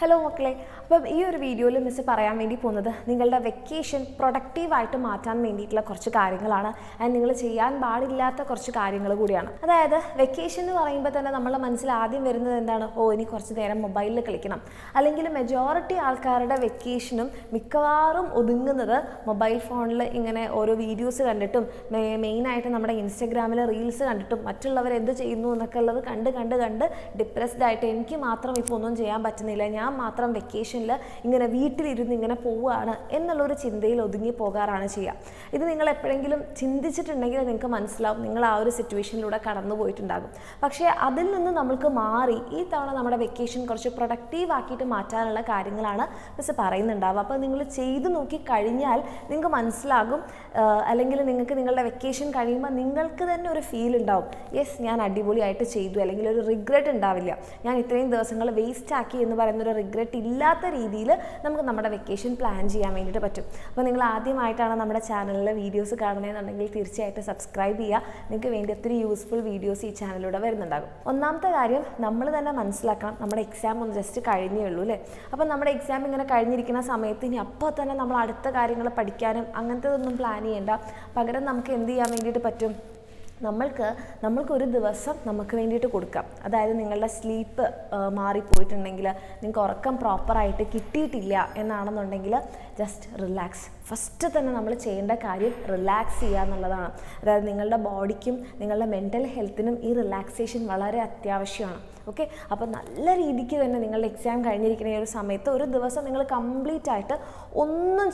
Hello മക്കളെ, അപ്പം ഈ ഒരു വീഡിയോയിൽ മിസ് പറയാൻ വേണ്ടി പോകുന്നത് നിങ്ങളുടെ വെക്കേഷൻ പ്രൊഡക്റ്റീവായിട്ട് മാറ്റാൻ വേണ്ടിയിട്ടുള്ള കുറച്ച് കാര്യങ്ങളാണ്. ആൻഡ് നിങ്ങൾ ചെയ്യാൻ പാടില്ലാത്ത കുറച്ച് കാര്യങ്ങൾ കൂടിയാണ്. അതായത് വെക്കേഷൻ എന്ന് പറയുമ്പോൾ തന്നെ നമ്മളെ മനസ്സിൽ ആദ്യം വരുന്നത് എന്താണ്? ഇനി കുറച്ച് നേരം മൊബൈലിൽ കളിക്കണം. അല്ലെങ്കിൽ മെജോറിറ്റി ആൾക്കാരുടെ വെക്കേഷനും മിക്കവാറും ഒതുങ്ങുന്നത് മൊബൈൽ ഫോണിൽ ഇങ്ങനെ ഓരോ വീഡിയോസ് കണ്ടിട്ടും മെയിനായിട്ട് നമ്മുടെ ഇൻസ്റ്റഗ്രാമിൽ റീൽസ് കണ്ടിട്ടും മറ്റുള്ളവർ എന്ത് ചെയ്യുന്നു എന്നൊക്കെ ഉള്ളത് കണ്ട് ഡിപ്രസ്ഡ് ആയിട്ട് എനിക്ക് മാത്രം ഇപ്പോൾ ഒന്നും ചെയ്യാൻ പറ്റുന്നില്ല, ഞാൻ മാത്രം വെക്കേഷനിൽ ഇങ്ങനെ വീട്ടിലിരുന്ന് ഇങ്ങനെ പോവുകയാണ് എന്നുള്ളൊരു ചിന്തയിൽ ഒതുങ്ങി പോകാറാണ് ചെയ്യുക. ഇത് നിങ്ങൾ എപ്പോഴെങ്കിലും ചിന്തിച്ചിട്ടുണ്ടെങ്കിൽ നിങ്ങൾക്ക് മനസ്സിലാവും, നിങ്ങൾ ആ ഒരു സിറ്റുവേഷനിലൂടെ കടന്നു പോയിട്ടുണ്ടാകും. പക്ഷേ അതിൽ നിന്ന് നമ്മൾക്ക് മാറി ഈ തവണ നമ്മുടെ വെക്കേഷൻ കുറച്ച് പ്രൊഡക്റ്റീവ് ആക്കിയിട്ട് മാറ്റാനുള്ള കാര്യങ്ങളാണ് മിസ് പറയുന്നുണ്ടാവുക. അപ്പോൾ നിങ്ങൾ ചെയ്തു നോക്കി കഴിഞ്ഞാൽ നിങ്ങൾക്ക് മനസ്സിലാകും, അല്ലെങ്കിൽ നിങ്ങൾക്ക് നിങ്ങളുടെ വെക്കേഷൻ കഴിയുമ്പോൾ നിങ്ങൾക്ക് തന്നെ ഒരു ഫീൽ ഉണ്ടാവും, യെസ് ഞാൻ അടിപൊളിയായിട്ട് ചെയ്തു, അല്ലെങ്കിൽ ഒരു റിഗ്രറ്റ് ഉണ്ടാവില്ല, ഞാൻ ഇത്രയും ദിവസങ്ങൾ വേസ്റ്റ് ആക്കി എന്ന് പറയുന്നൊരു റിഗ്രറ്റ് ഇല്ലാത്ത രീതിയിൽ നമുക്ക് നമ്മുടെ വെക്കേഷൻ പ്ലാൻ ചെയ്യാൻ വേണ്ടിയിട്ട് പറ്റും. അപ്പോൾ നിങ്ങൾ ആദ്യമായിട്ടാണ് നമ്മുടെ ചാനലിലെ വീഡിയോസ് കാണുന്നതെന്നുണ്ടെങ്കിൽ തീർച്ചയായിട്ടും സബ്സ്ക്രൈബ് ചെയ്യുക. നിങ്ങൾക്ക് വേണ്ടി ഒത്തിരി യൂസ്ഫുൾ വീഡിയോസ് ഈ ചാനലിലൂടെ വരുന്നുണ്ടാകും. ഒന്നാമത്തെ കാര്യം, നമ്മൾ തന്നെ മനസ്സിലാക്കണം, നമ്മുടെ എക്സാം ഒന്ന് ജസ്റ്റ് കഴിഞ്ഞേ ഉള്ളൂ അല്ലേ. അപ്പോൾ നമ്മുടെ എക്സാം ഇങ്ങനെ കഴിഞ്ഞിരിക്കുന്ന സമയത്ത് ഇനി അപ്പോൾ തന്നെ നമ്മൾ അടുത്ത കാര്യങ്ങൾ പഠിക്കാനും അങ്ങനത്തേതൊന്നും പ്ലാൻ ചെയ്യേണ്ട. പകരം നമുക്ക് എന്ത് ചെയ്യാൻ വേണ്ടിയിട്ട് പറ്റും? നമ്മൾക്കൊരു ദിവസം നമുക്ക് വേണ്ടിയിട്ട് കൊടുക്കാം. അതായത് നിങ്ങളുടെ സ്ലീപ്പ് മാറിപ്പോയിട്ടുണ്ടെങ്കിൽ, നിങ്ങൾക്ക് ഉറക്കം പ്രോപ്പറായിട്ട് കിട്ടിയിട്ടില്ല എന്നാണെന്നുണ്ടെങ്കിൽ ജസ്റ്റ് റിലാക്സ്. ഫസ്റ്റ് തന്നെ നമ്മൾ ചെയ്യേണ്ട കാര്യം റിലാക്സ് ചെയ്യുക എന്നുള്ളതാണ്. അതായത് നിങ്ങളുടെ ബോഡിക്കും നിങ്ങളുടെ മെൻ്റൽ ഹെൽത്തിനും ഈ റിലാക്സേഷൻ വളരെ അത്യാവശ്യമാണ്. ഓക്കെ, അപ്പോൾ നല്ല രീതിക്ക് തന്നെ നിങ്ങളുടെ എക്സാം കഴിഞ്ഞിരിക്കുന്ന ഈ ഒരു സമയത്ത് ഒരു ദിവസം നിങ്ങൾ കംപ്ലീറ്റ് ആയിട്ട് ഒന്നും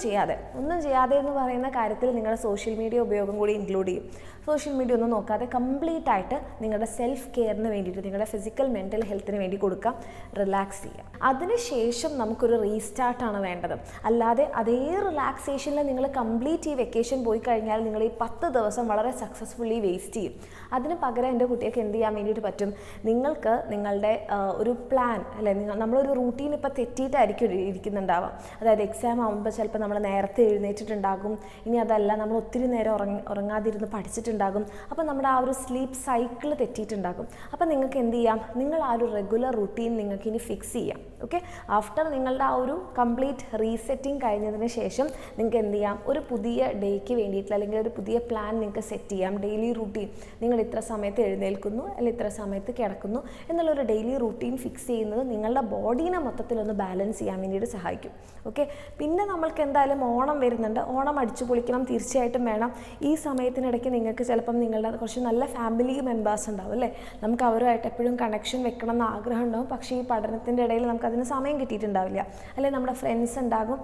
ചെയ്യാതെ എന്ന് പറയുന്ന കാര്യത്തിൽ നിങ്ങളുടെ സോഷ്യൽ മീഡിയ ഉപയോഗം കൂടി ഇൻക്ലൂഡ് ചെയ്യും. സോഷ്യൽ മീഡിയ ഒന്നും നോക്കാതെ കംപ്ലീറ്റ് ആയിട്ട് നിങ്ങളുടെ സെൽഫ് കെയറിന് വേണ്ടിയിട്ട്, നിങ്ങളുടെ ഫിസിക്കൽ മെൻ്റൽ ഹെൽത്തിന് വേണ്ടി കൊടുക്കാം, റിലാക്സ് ചെയ്യുക. അതിനുശേഷം നമുക്കൊരു റീസ്റ്റാർട്ടാണ് വേണ്ടത്. അല്ലാതെ അതേ റിലാക്സേഷനിൽ നിങ്ങൾ കംപ്ലീറ്റ് ഈ വെക്കേഷൻ പോയി കഴിഞ്ഞാൽ നിങ്ങൾ ഈ 10 ദിവസം വളരെ സക്സസ്ഫുള്ളി വേസ്റ്റ് ചെയ്യും. അതിന് പകരം എൻ്റെ കുട്ടികൾക്ക് എന്ത് ചെയ്യാൻ വേണ്ടിയിട്ട് പറ്റും? നിങ്ങൾക്ക് നിങ്ങളുടെ ഒരു പ്ലാൻ അല്ലെ, നമ്മളൊരു റൂട്ടീൻ ഇപ്പോൾ തെറ്റിയിട്ടായിരിക്കും ഇരിക്കുന്നുണ്ടാവാം. അതായത് എക്സാം ആകുമ്പോൾ ചിലപ്പോൾ നമ്മൾ നേരത്തെ എഴുന്നേറ്റിട്ടുണ്ടാകും, ഇനി അതല്ല നമ്മൾ ഒത്തിരി നേരം ഉറങ്ങാതിരുന്ന് പഠിച്ചിട്ടുണ്ടാകും. അപ്പോൾ നമ്മുടെ ആ ഒരു സ്ലീപ്പ് സൈക്കിൾ തെറ്റിയിട്ടുണ്ടാകും. അപ്പോൾ നിങ്ങൾക്ക് എന്ത് ചെയ്യാം? നിങ്ങൾ ആ ഒരു റെഗുലർ റൂട്ടീൻ നിങ്ങൾക്ക് ഇനി ഫിക്സ് ചെയ്യാം. ഓക്കെ, ആഫ്റ്റർ നിങ്ങളുടെ ആ ഒരു കംപ്ലീറ്റ് റീസെറ്റിംഗ് കഴിഞ്ഞതിന് ശേഷം നിങ്ങൾക്ക് എന്ത് ചെയ്യാം? ഒരു പുതിയ ഡേക്ക് വേണ്ടിയിട്ടുള്ള അല്ലെങ്കിൽ ഒരു പുതിയ പ്ലാൻ നിങ്ങൾക്ക് സെറ്റ് ചെയ്യാം. ഡെയിലി റൂട്ടീൻ, നിങ്ങൾ ഇത്ര സമയത്ത് എഴുന്നേൽക്കുന്നു അല്ലെങ്കിൽ ഇത്ര സമയത്ത് കിടക്കുന്നു എന്നുള്ളൊരു ഡെയിലി റൂട്ടീൻ ഫിക്സ് ചെയ്യുന്നത് നിങ്ങളുടെ ബോഡീനെ മൊത്തത്തിലൊന്ന് ബാലൻസ് ചെയ്യാൻ വേണ്ടിയിട്ട് സഹായിക്കും. ഓക്കെ, പിന്നെ നമ്മൾക്ക് എന്തായാലും ഓണം വരുന്നുണ്ട്. ഓണം അടിച്ചു പൊളിക്കണം, തീർച്ചയായിട്ടും വേണം. ഈ സമയത്തിനിടയ്ക്ക് നിങ്ങൾക്ക് ചിലപ്പം നിങ്ങളുടെ കുറച്ച് നല്ല ഫാമിലി മെമ്പേഴ്സ് ഉണ്ടാവും അല്ലേ, നമുക്ക് അവരുമായിട്ട് എപ്പോഴും കണക്ഷൻ വെക്കണം എന്ന് ആഗ്രഹം ഉണ്ടാവും. പക്ഷേ ഈ പഠനത്തിൻ്റെ ഇടയിൽ നമുക്കതിന് സമയം കിട്ടിയിട്ടുണ്ടാവില്ല. അല്ലെങ്കിൽ നമ്മുടെ ഫ്രണ്ട്സ് ഉണ്ടാകും,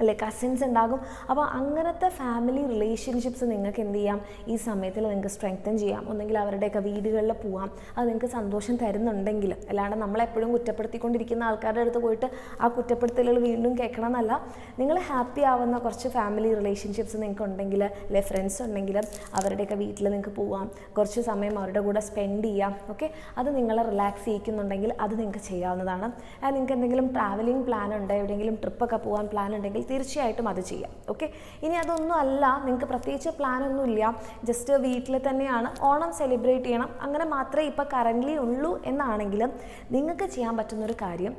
അല്ലെ കസിൻസ് ഉണ്ടാകും. അപ്പോൾ അങ്ങനത്തെ ഫാമിലി റിലേഷൻഷിപ്സ് നിങ്ങൾക്ക് എന്ത് ചെയ്യാം? ഈ സമയത്തിൽ നിങ്ങൾക്ക് സ്ട്രെങ്തൻ ചെയ്യാം. ഒന്നെങ്കിൽ അവരുടെയൊക്കെ വീടുകളിൽ പോവാം, അത് നിങ്ങൾക്ക് സന്തോഷം തരുന്നുണ്ടെങ്കിൽ. അല്ലാണ്ട് നമ്മളെപ്പോഴും കുറ്റപ്പെടുത്തിക്കൊണ്ടിരിക്കുന്ന ആൾക്കാരുടെ അടുത്ത് പോയിട്ട് ആ കുറ്റപ്പെടുത്തലുകൾ വീണ്ടും കേൾക്കണം എന്നല്ല. നിങ്ങൾ ഹാപ്പി ആവുന്ന കുറച്ച് ഫാമിലി റിലേഷൻഷിപ്സ് നിങ്ങൾക്ക് ഉണ്ടെങ്കിൽ, അല്ലെ ഫ്രണ്ട്സ് ഉണ്ടെങ്കിൽ അവരുടെയൊക്കെ വീട്ടിൽ നിങ്ങൾക്ക് പോവാം, കുറച്ച് സമയം അവരുടെ കൂടെ സ്പെൻഡ് ചെയ്യാം. ഓക്കെ, അത് നിങ്ങളെ റിലാക്സ് ചെയ്യിക്കുന്നുണ്ടെങ്കിൽ അത് നിങ്ങൾക്ക് ചെയ്യാവുന്നതാണ്. നിങ്ങൾക്ക് എന്തെങ്കിലും ട്രാവലിംഗ് പ്ലാൻ ഉണ്ട്, എവിടെയെങ്കിലും ട്രിപ്പൊക്കെ പോകാൻ പ്ലാൻ ഉണ്ടെങ്കിൽ തീർച്ചയായിട്ടും അത് ചെയ്യാം. ഓക്കെ, ഇനി അതൊന്നും അല്ല, നിങ്ങൾക്ക് പ്രത്യേകിച്ച് പ്ലാനൊന്നും ഇല്ല, ജസ്റ്റ് വീട്ടിൽ തന്നെയാണ് ഓണം സെലിബ്രേറ്റ് ചെയ്യണം, അങ്ങനെ മാത്രമേ ഇപ്പോൾ കറൻ്റ്ലി ഉള്ളൂ എന്നാണെങ്കിൽ നിങ്ങൾക്ക് ചെയ്യാൻ പറ്റുന്നൊരു കാര്യം,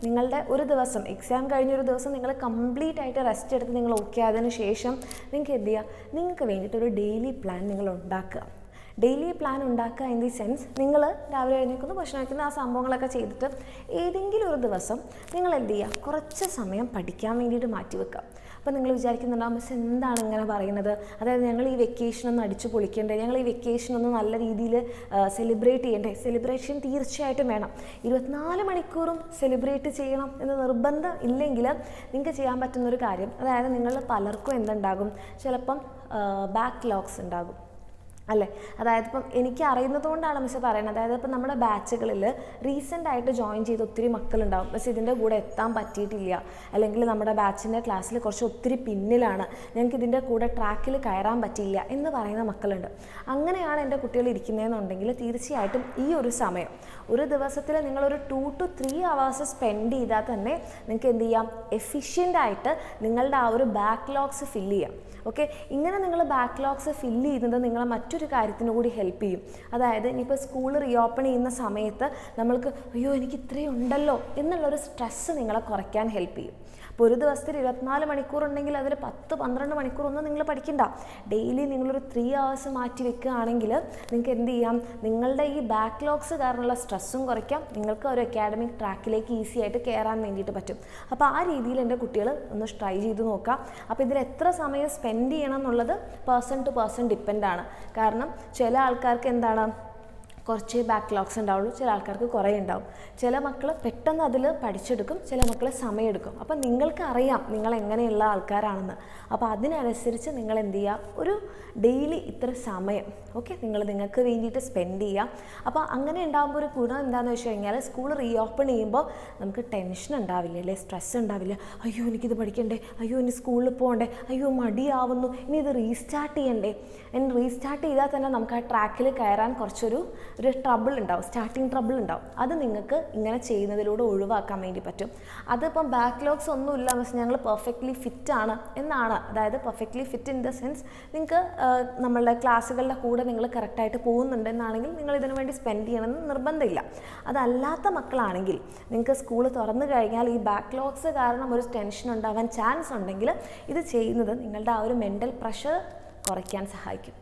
നിങ്ങളുടെ ഒരു ദിവസം എക്സാം കഴിഞ്ഞൊരു ദിവസം നിങ്ങൾ കംപ്ലീറ്റ് ആയിട്ട് റെസ്റ്റ് എടുത്ത് നിങ്ങൾ ഓക്കെ ആയതിനു ശേഷം നിങ്ങൾക്ക് എന്ത് ചെയ്യുക? നിങ്ങൾക്ക് വേണ്ടിയിട്ടൊരു ഡെയിലി പ്ലാൻ നിങ്ങൾ ഉണ്ടാക്കുക. ഡെയിലി പ്ലാൻ ഉണ്ടാക്കുക ഇൻ ദി സെൻസ്, നിങ്ങൾ രാവിലെ എഴുന്നേൽക്കുന്നു, ഭക്ഷണം കഴിക്കുന്നു, ആ സംഭവങ്ങളൊക്കെ ചെയ്തിട്ട് ഏതെങ്കിലും ഒരു ദിവസം നിങ്ങൾ എന്ത് ചെയ്യുക? കുറച്ച് സമയം പഠിക്കാൻ വേണ്ടിയിട്ട് മാറ്റി വെക്കുക. അപ്പോൾ നിങ്ങൾ വിചാരിക്കുന്നുണ്ടാകും, മിസ് എന്താണ് ഇങ്ങനെ പറയുന്നത്? അതായത് ഞങ്ങൾ ഈ വെക്കേഷനൊന്ന് അടിച്ചു പൊളിക്കേണ്ടേ, ഞങ്ങൾ ഈ വെക്കേഷനൊന്ന് നല്ല രീതിയിൽ സെലിബ്രേറ്റ് ചെയ്യണ്ടേ? സെലിബ്രേഷൻ തീർച്ചയായിട്ടും വേണം. 24 മണിക്കൂറും സെലിബ്രേറ്റ് ചെയ്യണം എന്ന് നിർബന്ധം ഇല്ലെങ്കിൽ നിങ്ങൾക്ക് ചെയ്യാൻ പറ്റുന്നൊരു കാര്യം, അതായത് നിങ്ങൾ പലർക്കും എന്തുണ്ടാകും? ചിലപ്പം ബാക്ക്ലോഗ്സ് ഉണ്ടാകും അല്ലേ. അതായത് ഇപ്പം എനിക്ക് അറിയുന്നത് കൊണ്ടാണ് മിസ് പറയുന്നത്. അതായത് ഇപ്പം നമ്മുടെ ബാച്ചുകളിൽ റീസെൻ്റായിട്ട് ജോയിൻ ചെയ്ത് ഒത്തിരി മക്കളുണ്ടാവും, പക്ഷേ ഇതിൻ്റെ കൂടെ എത്താൻ പറ്റിയിട്ടില്ല, അല്ലെങ്കിൽ നമ്മുടെ ബാച്ചിൻ്റെ ക്ലാസ്സിൽ കുറച്ച് ഒത്തിരി പിന്നിലാണ്, ഞങ്ങൾക്ക് ഇതിൻ്റെ കൂടെ ട്രാക്കിൽ കയറാൻ പറ്റിയില്ല എന്ന് പറയുന്ന മക്കളുണ്ട്. അങ്ങനെയാണ് എൻ്റെ കുട്ടികൾ ഇരിക്കുന്നതെന്നുണ്ടെങ്കിൽ തീർച്ചയായിട്ടും ഈ ഒരു സമയം, ഒരു ദിവസത്തിൽ നിങ്ങളൊരു 2 to 3 hours സ്പെൻഡ് ചെയ്താൽ തന്നെ നിങ്ങൾക്ക് എന്ത് ചെയ്യാം? എഫിഷ്യൻ്റായിട്ട് നിങ്ങളുടെ ആ ഒരു ബാക്ക്ലോഗ്സ് ഫില്ല് ചെയ്യാം. ഓക്കെ, ഇങ്ങനെ നിങ്ങൾ ബാക്ക്ലോഗ്സ് ഫില്ല് ചെയ്യുന്നത് നിങ്ങളെ മറ്റൊരു കാര്യത്തിന് കൂടി ഹെൽപ്പ് ചെയ്യും. അതായത് ഇനിയിപ്പോൾ സ്കൂൾ റീഓപ്പൺ ചെയ്യുന്ന സമയത്ത് നമ്മൾക്ക് അയ്യോ എനിക്ക് ഇത്രയും ഉണ്ടല്ലോ എന്നുള്ളൊരു സ്ട്രെസ്സ് നിങ്ങളെ കുറയ്ക്കാൻ ഹെൽപ്പ് ചെയ്യും. അപ്പോൾ ഒരു ദിവസത്തിൽ 24 മണിക്കൂർ ഉണ്ടെങ്കിൽ അതിൽ 10-12 മണിക്കൂറൊന്നും നിങ്ങൾ പഠിക്കണ്ട. ഡെയിലി നിങ്ങളൊരു 3 hours മാറ്റി വെക്കുകയാണെങ്കിൽ നിങ്ങൾക്ക് എന്ത് ചെയ്യാം, നിങ്ങളുടെ ഈ ബാക്ക്ലോഗ്സ് കാരണമുള്ള സ്ട്രെസ്സും കുറയ്ക്കാം, നിങ്ങൾക്ക് ഒരു അക്കാഡമിക് ട്രാക്കിലേക്ക് ഈസി ആയിട്ട് കയറാൻ വേണ്ടിയിട്ട് പറ്റും. അപ്പോൾ ആ രീതിയിൽ എൻ്റെ കുട്ടികൾ ഒന്ന് ട്രൈ ചെയ്ത് നോക്കാം. അപ്പോൾ ഇതിൽ എത്ര സമയം സ്പെൻഡ് ചെയ്യണം എന്നുള്ളത് പേഴ്സൺ ടു പേഴ്സൺ ഡിപ്പെൻഡാണ്. കാരണം ചില ആൾക്കാർക്ക് എന്താണ് കുറച്ച് ബാക്ക്ലോഗ്സ് ഉണ്ടാവുള്ളൂ, ചില ആൾക്കാർക്ക് കുറേ ഉണ്ടാവും. ചില മക്കൾ പെട്ടെന്ന് അതിൽ പഠിച്ചെടുക്കും, ചില മക്കൾ സമയമെടുക്കും. അപ്പോൾ നിങ്ങൾക്ക് അറിയാം നിങ്ങൾ എങ്ങനെയുള്ള ആൾക്കാരാണെന്ന്. അപ്പോൾ അതിനനുസരിച്ച് നിങ്ങൾ എന്ത് ചെയ്യുക, ഒരു ഡെയിലി ഇത്ര സമയം നിങ്ങൾക്ക് വേണ്ടിയിട്ട് സ്പെൻഡ് ചെയ്യാം. അപ്പോൾ അങ്ങനെ ഉണ്ടാകുമ്പോൾ ഒരു ഗുണം എന്താണെന്ന് വെച്ച് കഴിഞ്ഞാൽ സ്കൂൾ റീഓപ്പൺ ചെയ്യുമ്പോൾ നമുക്ക് ടെൻഷൻ ഉണ്ടാവില്ല, അല്ലേ, സ്ട്രെസ് ഉണ്ടാവില്ല. അയ്യോ എനിക്കിത് പഠിക്കണ്ടേ, അയ്യോ ഇനി സ്കൂളിൽ പോകണ്ടേ, അയ്യോ മടിയാവുന്നു, ഇനി ഇത് റീസ്റ്റാർട്ട് ചെയ്യണ്ടേ. റീസ്റ്റാർട്ട് ചെയ്താൽ തന്നെ നമുക്ക് ആ ട്രാക്കിൽ കയറാൻ കുറച്ചൊരു ട്രബിൾ ഉണ്ടാവും, സ്റ്റാർട്ടിങ് ട്രബിൾ ഉണ്ടാവും. അത് നിങ്ങൾക്ക് ഇങ്ങനെ ചെയ്യുന്നതിലൂടെ ഒഴിവാക്കാൻ വേണ്ടി പറ്റും. അതിപ്പം ബാക്ക്ലോഗ്സ് ഒന്നുമില്ല, പക്ഷേ ഞങ്ങൾ പെർഫെക്റ്റ്ലി ഫിറ്റാണ് എന്നാണ്, അതായത് perfectly fit in the sense നിങ്ങൾക്ക് നമ്മളുടെ ക്ലാസ്സുകളുടെ കൂടെ നിങ്ങൾ കറക്റ്റായിട്ട് പോകുന്നുണ്ടെന്നാണെങ്കിൽ നിങ്ങൾ ഇതിനു വേണ്ടി സ്പെൻഡ് ചെയ്യണമെന്ന് നിർബന്ധമില്ല. അതല്ലാത്ത മക്കളാണെങ്കിൽ നിങ്ങൾക്ക് സ്കൂൾ തുറന്നു കഴിഞ്ഞാൽ ഈ ബാക്ക്ലോഗ്സ് കാരണം ഒരു ടെൻഷൻ ഉണ്ടാകാൻ ചാൻസ് ഉണ്ടെങ്കിൽ ഇത് ചെയ്യുന്നത് നിങ്ങളുടെ ആ ഒരു മെൻ്റൽ പ്രഷർ കുറയ്ക്കാൻ സഹായിക്കും.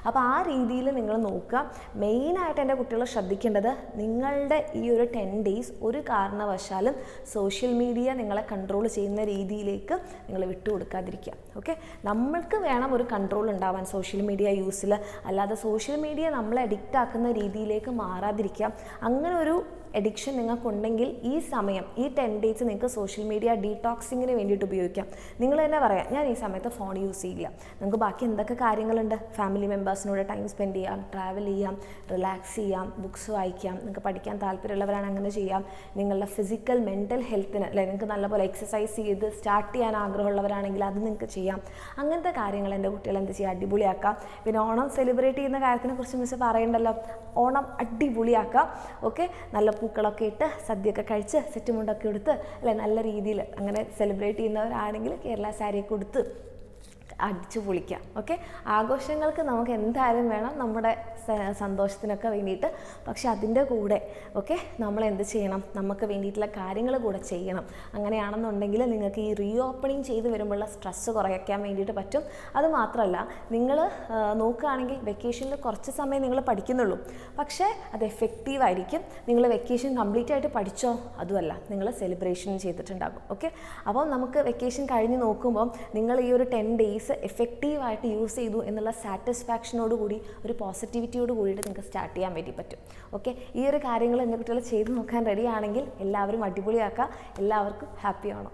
അപ്പോൾ ആ രീതിയിൽ നിങ്ങൾ നോക്കുക. മെയിനായിട്ട് എൻ്റെ കുട്ടികൾ ശ്രദ്ധിക്കേണ്ടത് നിങ്ങളുടെ ഈ ഒരു 10 days ഒരു കാരണവശാലും സോഷ്യൽ മീഡിയ നിങ്ങളെ കൺട്രോൾ ചെയ്യുന്ന രീതിയിലേക്ക് നിങ്ങൾ വിട്ടുകൊടുക്കാതിരിക്കുക. നമ്മൾക്ക് വേണം ഒരു കൺട്രോൾ ഉണ്ടാവാൻ സോഷ്യൽ മീഡിയ യൂസിൽ, അല്ലാതെ സോഷ്യൽ മീഡിയ നമ്മളെ അഡിക്റ്റ് ആക്കുന്ന രീതിയിലേക്ക് മാറാതിരിക്കുക. അങ്ങനെ ഒരു എഡിക്ഷൻ നിങ്ങൾക്കുണ്ടെങ്കിൽ ഈ സമയം, ഈ 10 days നിങ്ങൾക്ക് സോഷ്യൽ മീഡിയ ഡീടോക്സിങ്ങിന് വേണ്ടിയിട്ട് ഉപയോഗിക്കാം. നിങ്ങൾ തന്നെ പറയാം, ഞാൻ ഈ സമയത്ത് ഫോൺ യൂസ് ചെയ്യില്ല. നമുക്ക് ബാക്കി എന്തൊക്കെ കാര്യങ്ങളുണ്ട്, ഫാമിലി മെമ്പേഴ്സിനോട് ടൈം സ്പെൻഡ് ചെയ്യാം, ട്രാവൽ ചെയ്യാം, റിലാക്സ് ചെയ്യാം, ബുക്സ് വായിക്കാം, നിങ്ങൾക്ക് പഠിക്കാൻ താല്പര്യമുള്ളവരാണ് അങ്ങനെ ചെയ്യാം. നിങ്ങളുടെ ഫിസിക്കൽ മെൻ്റൽ ഹെൽത്തിന്, അല്ലെ, നിങ്ങൾക്ക് നല്ലപോലെ എക്സസൈസ് ചെയ്ത് സ്റ്റാർട്ട് ചെയ്യാൻ ആഗ്രഹമുള്ളവരാണെങ്കിൽ അത് നിങ്ങൾക്ക് ചെയ്യാം. അങ്ങനത്തെ കാര്യങ്ങൾ എൻ്റെ കുട്ടികൾ എന്ത് ചെയ്യുക, അടിപൊളിയാക്കാം. പിന്നെ ഓണം സെലിബ്രേറ്റ് ചെയ്യുന്ന കാര്യത്തിനെ കുറിച്ച് മിസ് പറയണ്ടല്ലോ, ഓണം അടിപൊളിയാക്കാം. നല്ല പൂക്കളൊക്കെ ഇട്ട് സദ്യയൊക്കെ കഴിച്ച് സെറ്റുമുണ്ടൊക്കെ എടുത്ത്, അല്ലെ, നല്ല രീതിയിൽ അങ്ങനെ സെലിബ്രേറ്റ് ചെയ്യുന്നവരാണെങ്കിൽ കേരള സാരിയൊക്കെ ഉടുത്ത് അടിച്ചു പൊളിക്കാം. ആഘോഷങ്ങൾക്ക് നമുക്ക് എന്തായാലും വേണം, നമ്മുടെ സന്തോഷത്തിനൊക്കെ വേണ്ടിയിട്ട്. പക്ഷെ അതിൻ്റെ കൂടെ നമ്മൾ എന്ത് ചെയ്യണം, നമുക്ക് വേണ്ടിയിട്ടുള്ള കാര്യങ്ങൾ കൂടെ ചെയ്യണം. അങ്ങനെയാണെന്നുണ്ടെങ്കിൽ നിങ്ങൾക്ക് ഈ റീഓപ്പണിങ് ചെയ്ത് വരുമ്പോഴുള്ള സ്ട്രെസ്സ് കുറയ്ക്കാൻ വേണ്ടിയിട്ട് പറ്റും. അതുമാത്രമല്ല, നിങ്ങൾ നോക്കുകയാണെങ്കിൽ വെക്കേഷനിൽ കുറച്ച് സമയം നിങ്ങൾ പഠിക്കുന്നുള്ളൂ, പക്ഷേ അത് എഫക്റ്റീവായിരിക്കും. നിങ്ങൾ വെക്കേഷൻ കംപ്ലീറ്റ് ആയിട്ട് പഠിച്ചോ, അതുമല്ല, നിങ്ങൾ സെലിബ്രേഷൻ ചെയ്തിട്ടുണ്ടാകും. അപ്പോൾ നമുക്ക് വെക്കേഷൻ കഴിഞ്ഞ് നോക്കുമ്പോൾ നിങ്ങൾ ഈ ഒരു 10 days എഫക്റ്റീവായിട്ട് യൂസ് ചെയ്തു എന്നുള്ള സാറ്റിസ്ഫാക്ഷനോട് കൂടി, ഒരു പോസിറ്റിവിറ്റിയോട് കൂടിയിട്ട് നിങ്ങൾക്ക് സ്റ്റാർട്ട് ചെയ്യാൻ വേണ്ടി പറ്റും. ഈ ഒരു കാര്യങ്ങൾ എൻ്റെ കുട്ടികൾ ചെയ്ത് നോക്കാൻ റെഡി ആണെങ്കിൽ എല്ലാവരും അടിപൊളിയാക്കുക. എല്ലാവർക്കും ഹാപ്പി ആവണം.